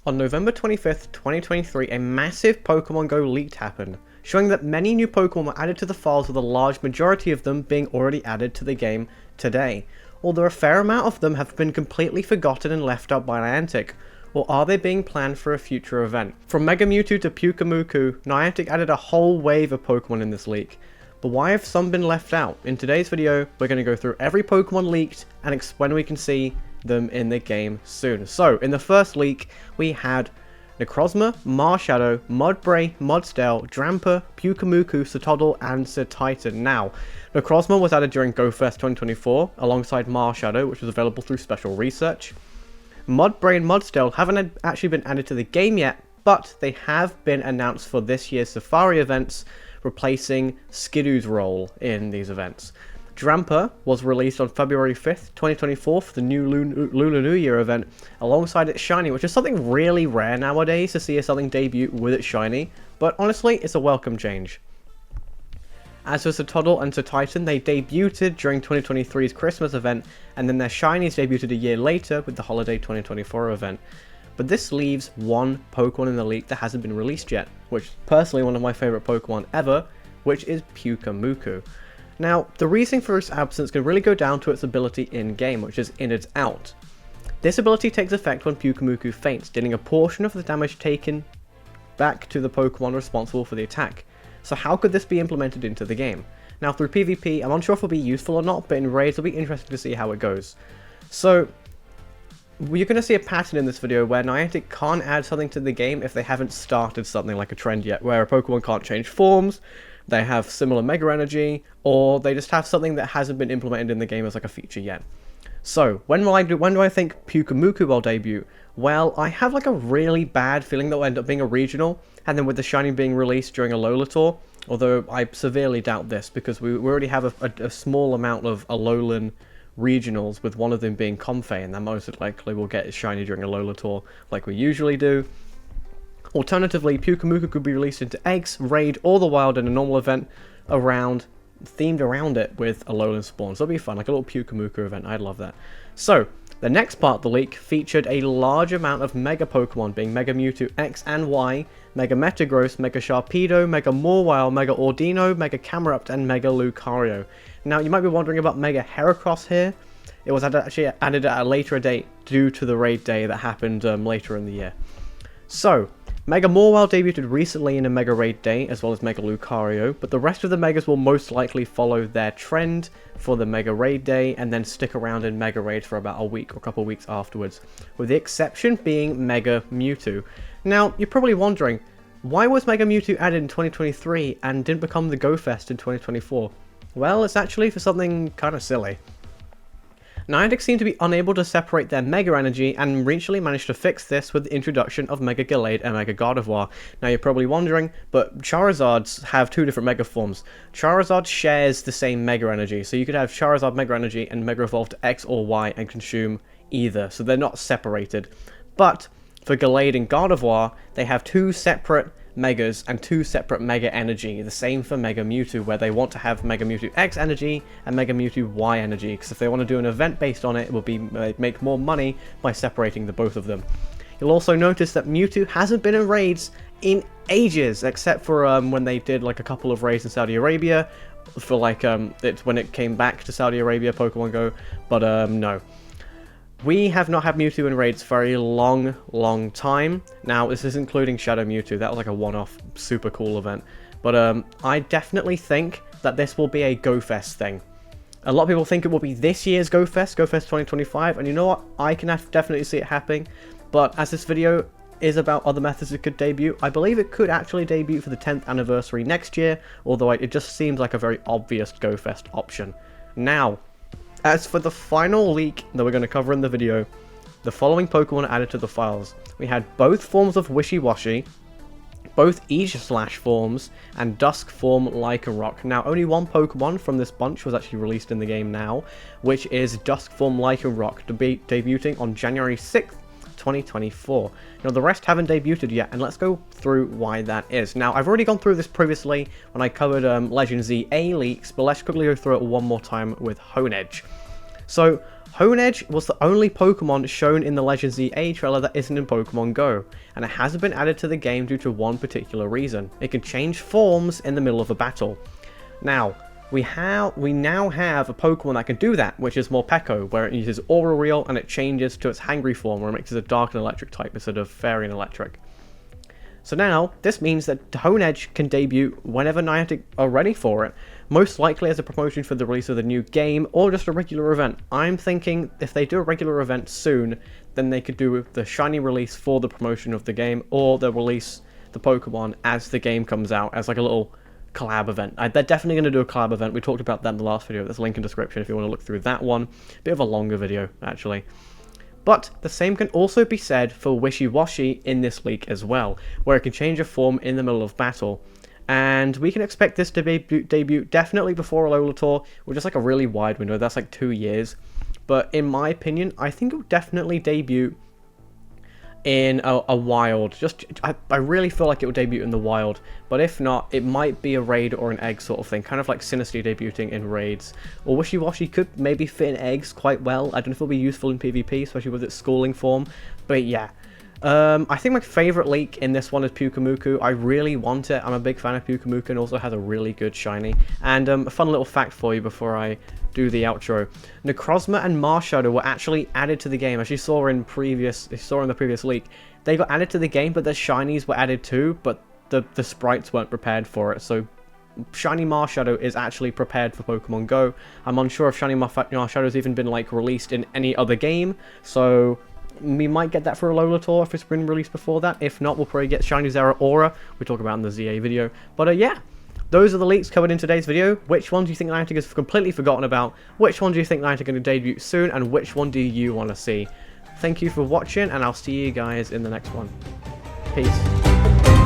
On November 25th, 2023, a massive Pokemon Go leak happened, showing that many new Pokemon were added to the files, with a large majority of them being already added to the game today, although a fair amount of them have been completely forgotten and left out by Niantic. Or are they being planned for a future event? From Mega Mewtwo to Pyukumuku, Niantic added a whole wave of Pokemon in this leak. But why have some been left out? In today's video, we're going to go through every Pokemon leaked and explain when we can see them in the game soon. So, in the first leak, we had Necrozma, Marshadow, Mudbray, Mudsdale, Drampa, Pyukumuku, Sotodle, and Sirtitan. Now, Necrozma was added during GoFest 2024, alongside Marshadow, which was available through special research. Mudbray and Mudsdale haven't actually been added to the game yet, but they have been announced for this year's Safari events, replacing Skidoo's role in these events. Drampa was released on February 5th, 2024 for the new Lunar New Year event, alongside its shiny, which is something really rare nowadays to see something debut with its shiny, but honestly, it's a welcome change. As for Sotodle and Sirtitan, they debuted during 2023's Christmas event, and then their shinies debuted a year later with the Holiday 2024 event. But this leaves one Pokemon in the leak that hasn't been released yet, which is personally one of my favourite Pokemon ever, which is Pyukumuku. Now, the reason for its absence can really go down to its ability in-game, which is in its out. This ability takes effect when Pyukumuku faints, dealing a portion of the damage taken back to the Pokemon responsible for the attack. So how could this be implemented into the game? Now, through PvP, I'm unsure if it'll be useful or not, but in raids it'll be interesting to see how it goes. So, you're going to see a pattern in this video where Niantic can't add something to the game if they haven't started something like a trend yet, where a Pokemon can't change forms, they have similar Mega Energy, or they just have something that hasn't been implemented in the game as like a feature yet. So, when do I think Pyukumuku will debut? Well, I have like a really bad feeling that will end up being a regional, and then with the shiny being released during a Alola tour, although I severely doubt this, because we already have a small amount of Alolan regionals, with one of them being Comfey, and that most likely will get its shiny during a Alola tour like we usually do. Alternatively, Pyukumuku could be released into Eggs, Raid, or the Wild in a normal event themed around it with Alolan spawns. That'll be fun, like a little Pyukumuku event. I'd love that. So, the next part of the leak featured a large amount of Mega Pokemon, being Mega Mewtwo X and Y, Mega Metagross, Mega Sharpedo, Mega Mawile, Mega Audino, Mega Camerupt, and Mega Lucario. Now, you might be wondering about Mega Heracross here. It was actually added at a later date due to the raid day that happened later in the year. So, Mega Mawile debuted recently in a Mega Raid Day, as well as Mega Lucario, but the rest of the Megas will most likely follow their trend for the Mega Raid Day, and then stick around in Mega Raids for about a week or a couple of weeks afterwards, with the exception being Mega Mewtwo. Now, you're probably wondering, why was Mega Mewtwo added in 2023 and didn't become the Go Fest in 2024? Well, it's actually for something kind of silly. Niantic seemed to be unable to separate their Mega Energy, and recently managed to fix this with the introduction of Mega Gallade and Mega Gardevoir. Now, you're probably wondering, but Charizards have two different Mega forms. Charizard shares the same Mega Energy, so you could have Charizard Mega Energy and Mega Evolve to X or Y and consume either, so they're not separated. But for Gallade and Gardevoir, they have two separate Megas and two separate Mega Energy. The same for Mega Mewtwo, where they want to have Mega Mewtwo X Energy and Mega Mewtwo Y Energy, because if they want to do an event based on it, it will be make more money by separating the both of them. You'll also notice that Mewtwo hasn't been in raids in ages, except for when they did like a couple of raids in Saudi Arabia, for like it's when it came back to Saudi Arabia, Pokemon Go, but no. We have not had Mewtwo in raids for a long time. Now, this is including Shadow Mewtwo. That was like a one-off, super cool event. But I definitely think that this will be a GoFest thing. A lot of people think it will be this year's GoFest 2025, and you know what? I can definitely see it happening. But as this video is about other methods it could debut, I believe it could actually debut for the 10th anniversary next year, although it just seems like a very obvious GoFest option. Now, as for the final leak that we're going to cover in the video, the following Pokemon added to the files. We had both forms of Wishy-Washy, both Aegislash forms, and Dusk form Lycanroc. Now, only one Pokemon from this bunch was actually released in the game now, which is Dusk form Lycanroc, debuting on January 6th, 2024. Now, the rest haven't debuted yet, and let's go through why that is. Now, I've already gone through this previously when I covered Legend ZA leaks, but let's quickly go through it one more time with Honedge. So, Honedge was the only Pokemon shown in the Legends EA trailer that isn't in Pokemon Go, and it hasn't been added to the game due to one particular reason. It can change forms in the middle of a battle. Now, we now have a Pokemon that can do that, which is Morpeko, where it uses Aura Reel and it changes to its Hangry form, where it makes it a Dark and Electric type instead of Fairy and Electric. So now, this means that Honedge can debut whenever Niantic are ready for it, most likely as a promotion for the release of the new game, or just a regular event. I'm thinking if they do a regular event soon, then they could do the shiny release for the promotion of the game, or they'll release the Pokemon as the game comes out, as like a little collab event. They're definitely going to do a collab event. We talked about that in the last video. There's a link in the description if you want to look through that one. Bit of a longer video, actually. But the same can also be said for Wishy-Washy in this leak as well, where it can change a form in the middle of battle. And we can expect this to debut definitely before Alola Tour, which is like a really wide window. That's like 2 years. But in my opinion, I think it will definitely debut in a wild. I really feel like it will debut in the wild, but if not, it might be a raid or an egg sort of thing, kind of like Sinistee debuting in raids. Or Wishy-Washy could maybe fit in eggs quite well. I don't know if it'll be useful in PvP, especially with its schooling form, but yeah. I think my favourite leak in this one is Pyukumuku. I really want it. I'm a big fan of Pyukumuku and also has a really good shiny. And a fun little fact for you before I do the outro. Necrozma and Marshadow were actually added to the game, as you saw in the previous leak. They got added to the game, but their shinies were added too, but the sprites weren't prepared for it. So Shiny Marshadow is actually prepared for Pokemon Go. I'm unsure if Shiny Marshadow has even been like released in any other game, so we might get that for Alola Tour if it's been released before that. If not, we'll probably get Shiny Zera Aura, we talk about in the ZA video. But yeah, those are the leaks covered in today's video. Which one do you think Niantic has completely forgotten about? Which one do you think Niantic are going to debut soon? And which one do you want to see? Thank you for watching, and I'll see you guys in the next one. Peace.